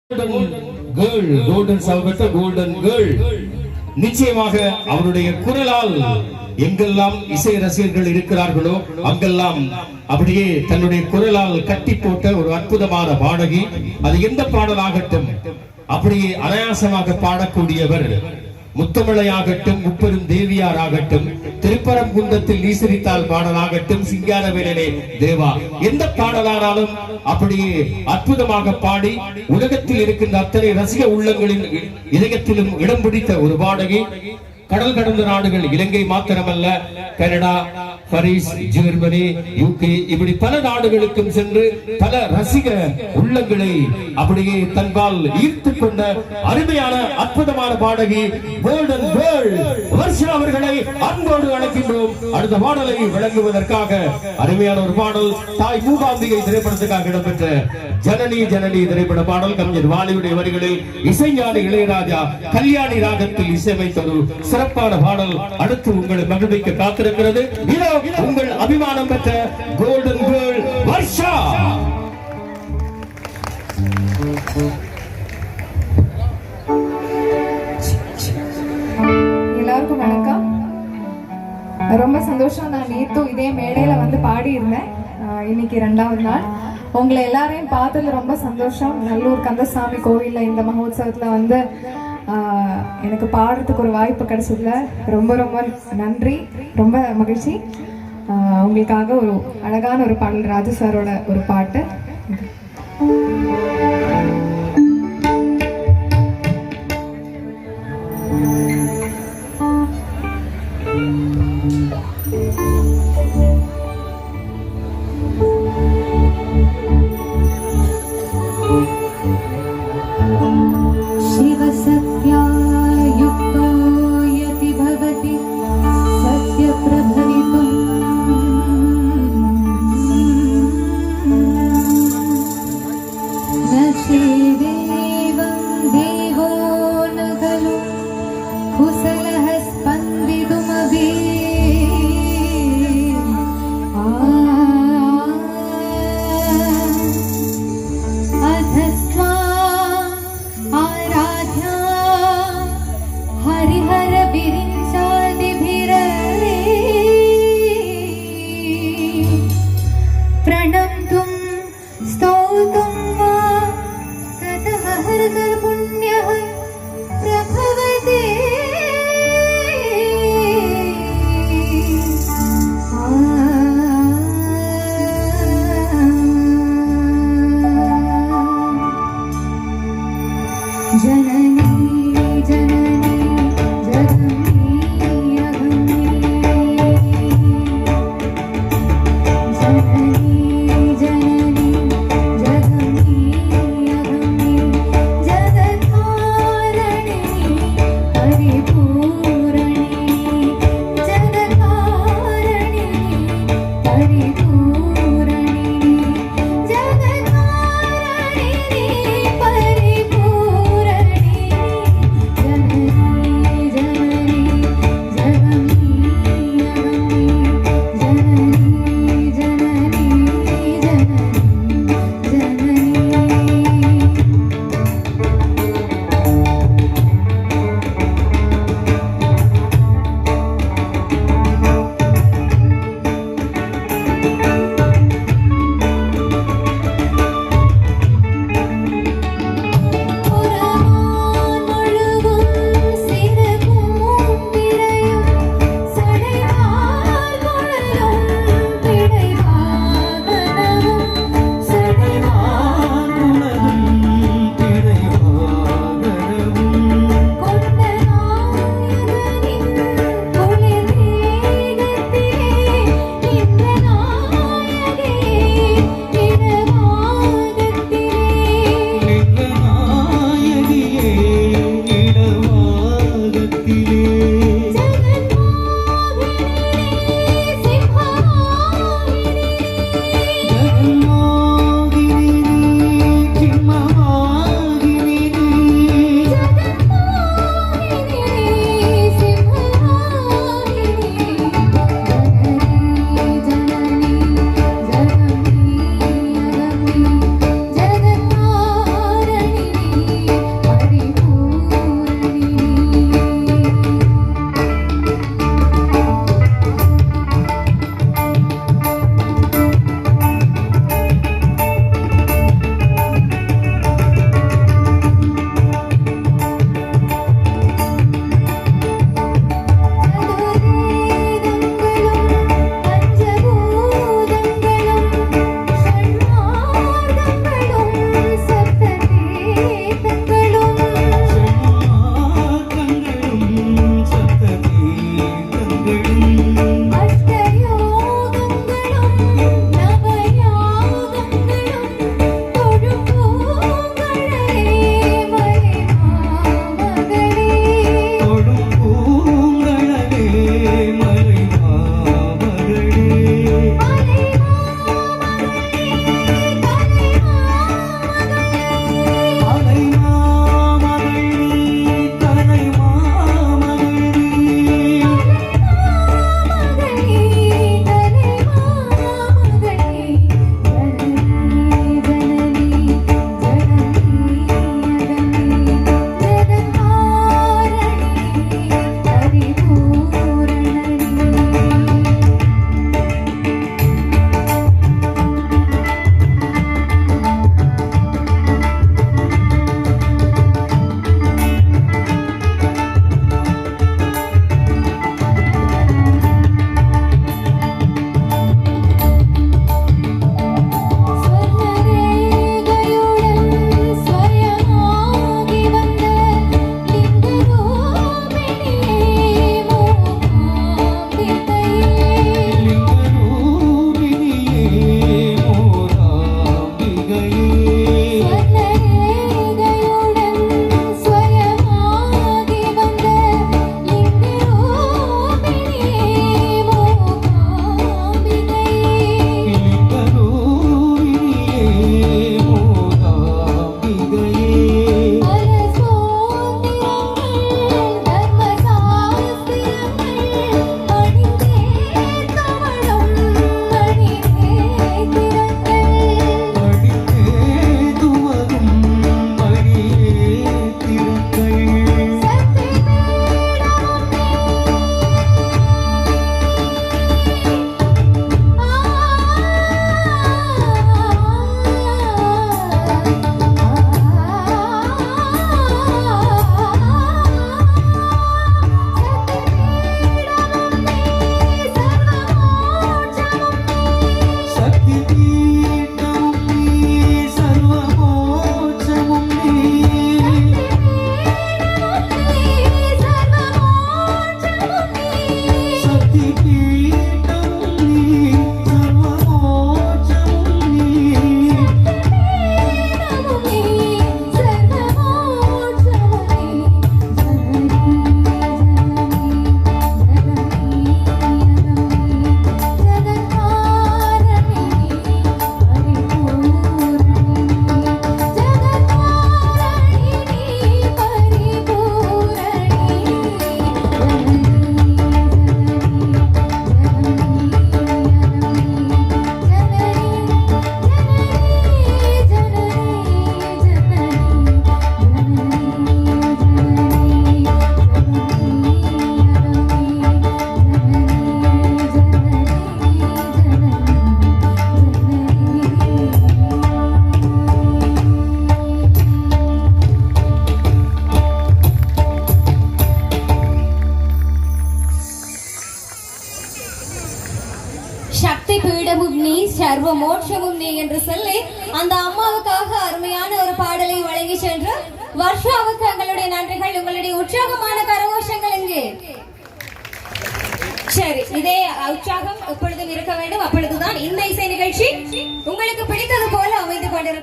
Golden சால்வட்ட golden girl. நிச்சயமாக அவருடைய குரலால் எங்கெல்லாம் இசை ரசிகர்கள் இருக்கிறார்களோ அங்கெல்லாம் அப்படியே தன்னுடைய குரலால் கட்டி போட்ட ஒரு அற்புதமான பாடகி. அது எந்த பாடலாகட்டும் அப்படியே அனாயாசமாக பாடக்கூடியவர். முத்தமிழையாகட்டும், முப்பெரும் தேவியார் ஆகட்டும், திருப்பரங்குன்றத்தில் நீசரித்தால் பாடலாகட்டும், சிங்காரவேலனே தேவா, எந்த பாடலானாலும் அப்படியே அற்புதமாக பாடி உலகத்தில் இருக்கின்ற அத்தனை ரசிக உள்ளங்களின் இதயத்திலும் இடம் பிடித்த ஒரு பாடகி. கடல் கடந்த நாடுகள், இலங்கை மாத்திரமல்ல, கனடா, பாரிஸ், ஜெர்மனி, யூகே, இப்படி பல நாடுகளுக்கும் சென்று பல ரசிக உள்ளங்களை அப்படியே தன்பால் ஈர்த்து கொண்ட அருமையான அற்புதமான பாடகி கோல்டன் கேர்ள் வர்ஷா அவர்களை அன்போடு அழைக்கின்றோம். அடுத்த பாடலை வழங்குவதற்காக அருமையான ஒரு பாடல் தாய் மூகாம்பிகை திரைப்படத்துக்காக இடம்பெற்ற ஜனனி ஜனனி திரைப்பட பாடல் கவிஞர் வாலியுடைய வரிகளில் இசைஞானி இளையராஜா கல்யாணி ராகத்தில் இசையமைத்த ஒரு சிறப்பான பாடல் அடுத்து உங்களை மகிழ்விக்க காத்திருக்கிறது. இதோ உங்கள் அபிமானம் பெற்ற கோல்டன் கேர்ள் வர்ஷா. எல்லாருக்கும் வணக்கம். ரொம்ப சந்தோஷம். நான் நேத்தும் இதே மேடையில வந்து பாடி இருந்தேன். இன்னைக்கு 2வது நாள். உங்களை எல்லாரையும் பார்த்ததுல ரொம்ப சந்தோஷம். நல்லூர் கந்தசாமி கோவில்ல இந்த மகோத்சவத்துல வந்து எனக்கு பாடுறதுக்கு ஒரு வாய்ப்பு கிடைச்சதுல ரொம்ப ரொம்ப நன்றி, ரொம்ப மகிழ்ச்சி. உங்களுக்காக ஒரு அழகான ஒரு பாடல், ராஜு சாரோட ஒரு பாட்டு. Janani சக்தி பீடமும் நீ சர்வ மோட்சமும் நீ என்று சொல்லி அந்த அம்மாவுக்காக அருமையான ஒரு பாடலை வழங்கி சென்று வர்ஷாவுக்கு எங்களுடைய நன்றிகள், உங்களுடைய உற்சாகமான கரகோஷங்கள் எங்கே? சரி, இதே உற்சாகம் எப்பொழுதும் இருக்க வேண்டும். அப்பொழுதுதான் இந்த இசை நிகழ்ச்சி உங்களுக்கு பிடித்தது போல அமைந்து கொண்டிருக்கும்.